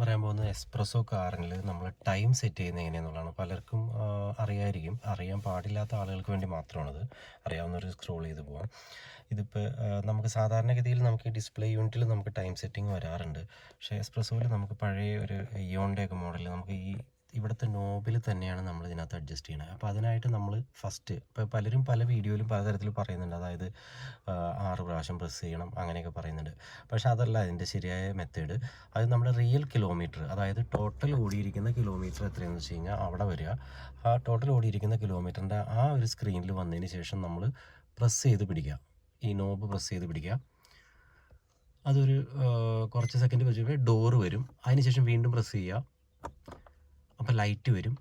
പറയാൻ പോകുന്നത് എസ്പ്രസ്സോ കാറിൽ നമ്മൾ ടൈം സെറ്റ് ചെയ്യുന്നത് എങ്ങനെയാണെന്നുള്ളതാണ്. പലർക്കും അറിയാൻ പാടില്ലാത്ത ആളുകൾക്ക് വേണ്ടി മാത്രമാണത്. അറിയാവുന്നവർ സ്ക്രോൾ ചെയ്ത് പോകാം. ഇതിപ്പോൾ നമുക്ക് സാധാരണഗതിയിൽ നമുക്ക് ഈ ഡിസ്പ്ലേ യൂണിറ്റിൽ നമുക്ക് ടൈം സെറ്റിംഗ് വരാറുണ്ട്. പക്ഷേ എസ്പ്രസ്സോയിൽ നമുക്ക് പഴയ ഒരു ഇയോണിൻ്റെയൊക്കെ മോഡലിൽ നമുക്ക് ഇവിടുത്തെ നോബിൽ തന്നെയാണ് നമ്മൾ ഇതിനകത്ത് അഡ്ജസ്റ്റ് ചെയ്യണത്. അപ്പോൾ അതിനായിട്ട് നമ്മൾ ഫസ്റ്റ് ഇപ്പോൾ പലരും പല വീഡിയോയിലും പലതരത്തിൽ പറയുന്നുണ്ട്. അതായത് 6 പ്രാവശ്യം പ്രസ് ചെയ്യണം അങ്ങനെയൊക്കെ പറയുന്നുണ്ട്. പക്ഷേ അതല്ല അതിൻ്റെ ശരിയായ മെത്തേഡ്. അത് നമ്മുടെ റിയൽ കിലോമീറ്റർ, അതായത് ടോട്ടൽ ഓടിയിരിക്കുന്ന കിലോമീറ്റർ എത്രയാണെന്ന് വെച്ച് കഴിഞ്ഞാൽ അവിടെ വരിക. ആ ടോട്ടൽ ഓടിയിരിക്കുന്ന കിലോമീറ്ററിൻ്റെ ആ ഒരു സ്ക്രീനിൽ വന്നതിന് ശേഷം നമ്മൾ പ്രസ് ചെയ്ത് പിടിക്കുക. ഈ നോബ് പ്രസ് ചെയ്ത് പിടിക്കുക. അതൊരു കുറച്ച് സെക്കൻഡ് വെച്ച് ഡോറ് വരും. അതിനുശേഷം വീണ്ടും പ്രസ് ചെയ്യുക. അപ്പോൾ ലൈറ്റ് വരും,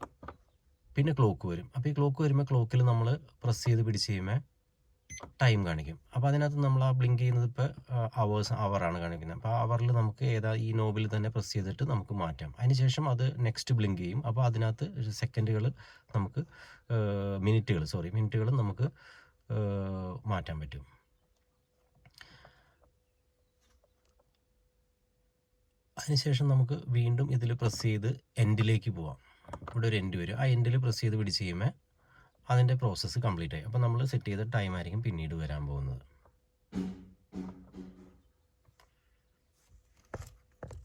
പിന്നെ ക്ലോക്ക് വരും. അപ്പോൾ ഈ ക്ലോക്ക് വരുമ്പോൾ ക്ലോക്കിൽ നമ്മൾ പ്രസ് ചെയ്ത് പിടിച്ച് കഴിയുമ്പോൾ ടൈം കാണിക്കും. അപ്പോൾ അതിനകത്ത് നമ്മൾ ആ ബ്ലിങ്ക് ചെയ്യുന്നത് ഇപ്പോൾ അവറാണ് കാണിക്കുന്നത്. അപ്പോൾ ആ അവറിൽ നമുക്ക് ഈ നോബിൽ തന്നെ പ്രസ് ചെയ്തിട്ട് നമുക്ക് മാറ്റാം. അതിനുശേഷം അത് നെക്സ്റ്റ് ബ്ലിങ്ക് ചെയ്യും. അപ്പോൾ അതിനകത്ത് സെക്കൻഡുകൾ നമുക്ക് മിനിറ്റുകൾ നമുക്ക് മാറ്റാൻ പറ്റും. അതിനുശേഷം നമുക്ക് വീണ്ടും ഇതിൽ പ്രസ് ചെയ്ത് എൻഡിലേക്ക് പോവാം. ഇവിടെ ഒരു എൻഡ് വരും. ആ എൻഡിൽ പ്രസ് ചെയ്ത് പിടിച്ച് കഴിയുമ്പോൾ അതിൻ്റെ പ്രോസസ്സ് കംപ്ലീറ്റ് ആയി. അപ്പോൾ നമ്മൾ സെറ്റ് ചെയ്ത ടൈം ആയിരിക്കും പിന്നീട് വരാൻ പോകുന്നത്.